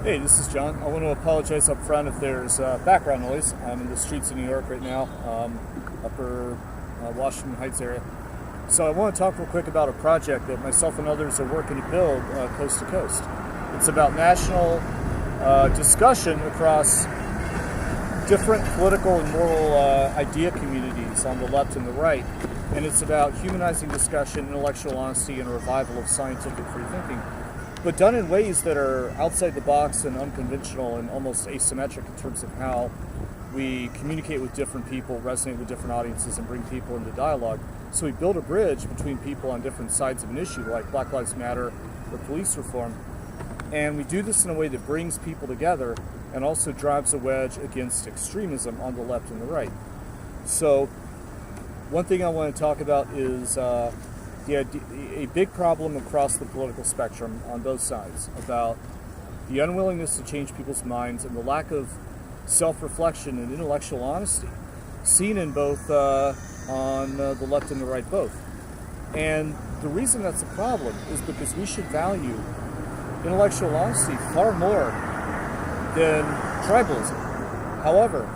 Hey, this is John. I want to apologize up front if there's background noise. I'm in the streets of New York right now, upper Washington Heights area. So I want to talk real quick about a project that myself and others are working to build coast to coast. It's about national discussion across different political and moral idea communities on the left and the right. And it's about humanizing discussion, intellectual honesty, and a revival of scientific free thinking, but done in ways that are outside the box and unconventional and almost asymmetric in terms of how we communicate with different people, resonate with different audiences, and bring people into dialogue. So we build a bridge between people on different sides of an issue, like Black Lives Matter or police reform. And we do this in a way that brings people together and also drives a wedge against extremism on the left and the right. So one thing I want to talk about is a big problem across the political spectrum on both sides about the unwillingness to change people's minds and the lack of self-reflection and intellectual honesty seen in both on the left and the right both. And the reason that's a problem is because we should value intellectual honesty far more than tribalism. However,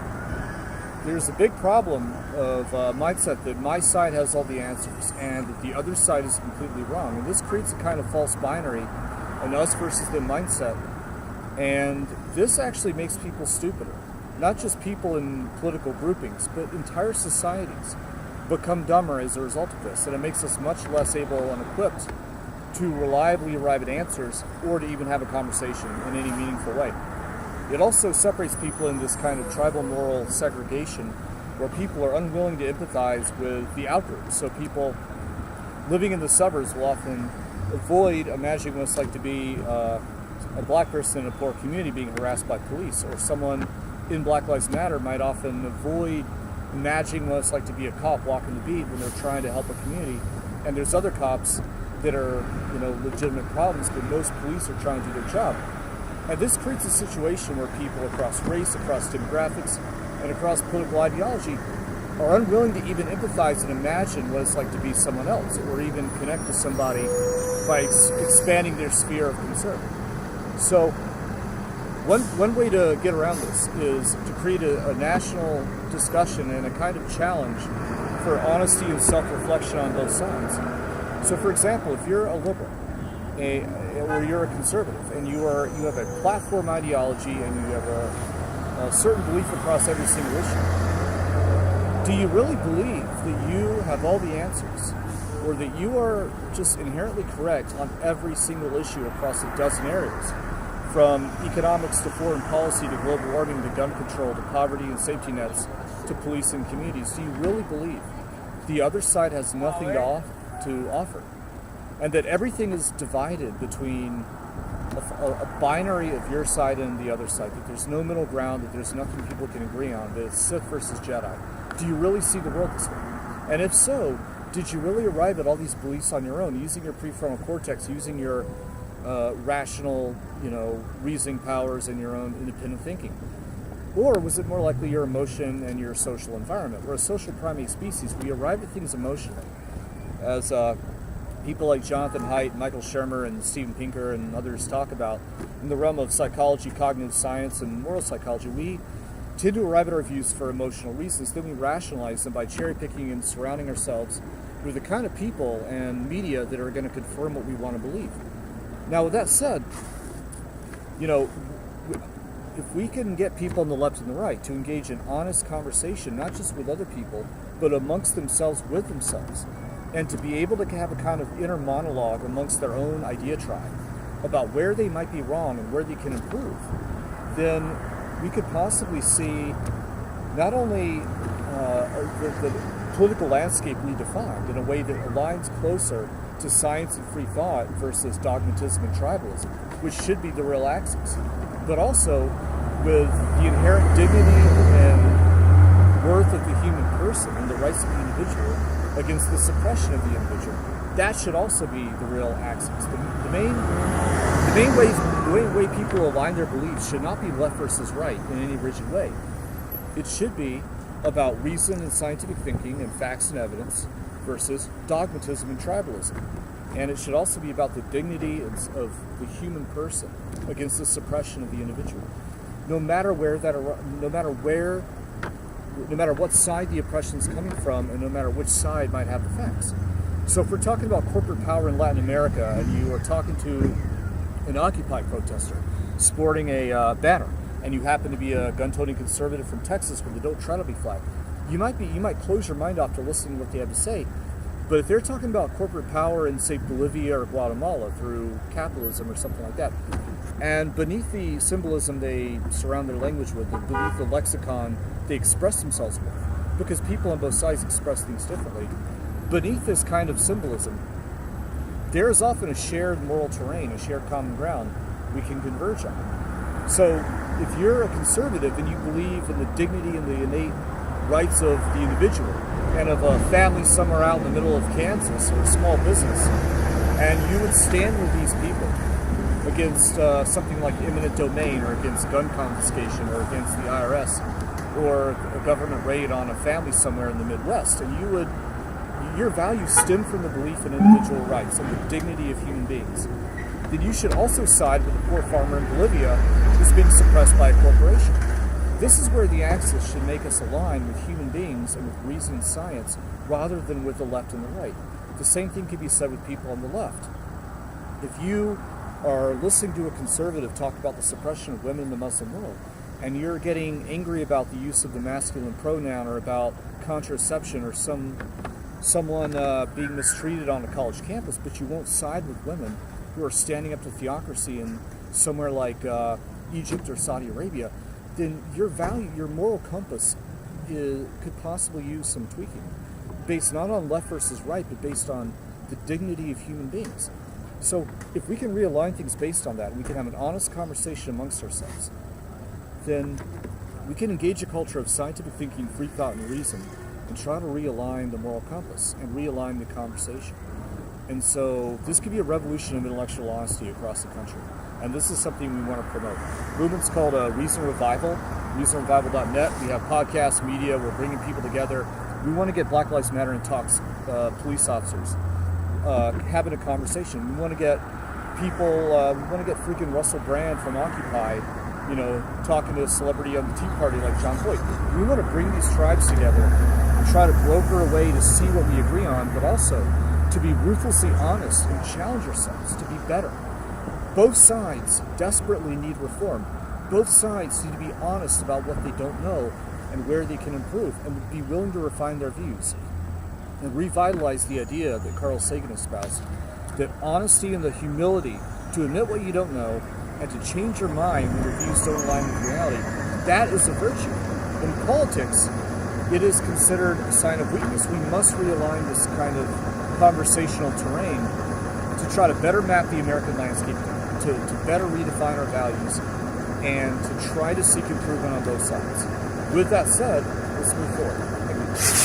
there's a big problem of mindset that my side has all the answers and that the other side is completely wrong. And this creates a kind of false binary, an us versus them mindset. And this actually makes people stupider. Not just people in political groupings, but entire societies become dumber as a result of this. And it makes us much less able and equipped to reliably arrive at answers or to even have a conversation in any meaningful way. It also separates people in this kind of tribal moral segregation where people are unwilling to empathize with the outgroups. So people living in the suburbs will often avoid imagining what it's like to be a black person in a poor community being harassed by police, or someone in Black Lives Matter might often avoid imagining what it's like to be a cop walking the beat when they're trying to help a community. And there's other cops that are, legitimate problems, but most police are trying to do their job. And this creates a situation where people across race, across demographics, and across political ideology are unwilling to even empathize and imagine what it's like to be someone else, or even connect with somebody by expanding their sphere of concern. So one way to get around this is to create a national discussion and a kind of challenge for honesty and self-reflection on both sides. So for example, if you're a liberal, or you're a conservative, and you have a platform ideology and you have a certain belief across every single issue, do you really believe that you have all the answers, or that you are just inherently correct on every single issue across a dozen areas, from economics to foreign policy to global warming to gun control to poverty and safety nets to police and communities? Do you really believe the other side has nothing to offer? And that everything is divided between a binary of your side and the other side, that there's no middle ground, that there's nothing people can agree on, that it's Sith versus Jedi. Do you really see the world this way? And if so, did you really arrive at all these beliefs on your own, using your prefrontal cortex, using your rational, reasoning powers and your own independent thinking? Or was it more likely your emotion and your social environment? We're a social primate species. We arrive at things emotionally. As people like Jonathan Haidt, Michael Shermer, and Steven Pinker and others talk about in the realm of psychology, cognitive science, and moral psychology, we tend to arrive at our views for emotional reasons. Then we rationalize them by cherry-picking and surrounding ourselves with the kind of people and media that are going to confirm what we want to believe. Now, with that said, if we can get people on the left and the right to engage in honest conversation, not just with other people, but amongst themselves with themselves, and to be able to have a kind of inner monologue amongst their own idea tribe about where they might be wrong and where they can improve, then we could possibly see not only the political landscape redefined in a way that aligns closer to science and free thought versus dogmatism and tribalism, which should be the real axis, but also with the inherent dignity and worth of the human person and the rights of the individual against the suppression of the individual. That should also be the real axis. The main way people align their beliefs should not be left versus right in any rigid way. It should be about reason and scientific thinking and facts and evidence versus dogmatism and tribalism. And it should also be about the dignity of the human person against the suppression of the individual. No matter what side the oppression is coming from, and no matter which side might have the facts. So if we're talking about corporate power in Latin America, and you are talking to an Occupy protester sporting a banner, and you happen to be a gun-toting conservative from Texas with the Don't Tread on Me flag, you might close your mind off to listening to what they have to say. But if they're talking about corporate power in, say, Bolivia or Guatemala through capitalism or something like that, and beneath the symbolism they surround their language with, and beneath the lexicon they express themselves with, because people on both sides express things differently, beneath this kind of symbolism, there is often a shared moral terrain, a shared common ground we can converge on. So if you're a conservative and you believe in the dignity and the innate rights of the individual, and of a family somewhere out in the middle of Kansas, or a small business, and you would stand with these people against something like eminent domain, or against gun confiscation, or against the IRS, or a government raid on a family somewhere in the Midwest, and your values stem from the belief in individual rights and the dignity of human beings, then you should also side with the poor farmer in Bolivia who's being suppressed by a corporation. This is where the axis should make us align with human beings and with reason and science, rather than with the left and the right. The same thing can be said with people on the left. If you are listening to a conservative talk about the suppression of women in the Muslim world, and you're getting angry about the use of the masculine pronoun, or about contraception, or someone being mistreated on a college campus, but you won't side with women who are standing up to theocracy in somewhere like Egypt or Saudi Arabia, then your moral compass could possibly use some tweaking, based not on left versus right, but based on the dignity of human beings. So if we can realign things based on that, and we can have an honest conversation amongst ourselves, then we can engage a culture of scientific thinking, free thought, and reason, and try to realign the moral compass and realign the conversation. And so this could be a revolution of intellectual honesty across the country. And this is something we want to promote. The movement's called Reason Revival, reasonrevival.net. We have podcasts, media, we're bringing people together. We want to get Black Lives Matter in talks, police officers, having a conversation. We want to get people, we want to get freaking Russell Brand from Occupy, talking to a celebrity on the Tea Party like John Boyd. We want to bring these tribes together and try to broker a way to see what we agree on, but also to be ruthlessly honest and challenge ourselves to be better. Both sides desperately need reform. Both sides need to be honest about what they don't know and where they can improve, and be willing to refine their views and revitalize the idea that Carl Sagan espoused, that honesty and the humility to admit what you don't know and to change your mind when your views don't align with reality, that is a virtue. In politics, it is considered a sign of weakness. We must realign this kind of conversational terrain to try to better map the American landscape, to better redefine our values, and to try to seek improvement on both sides. With that said, let's move forward. Thank you.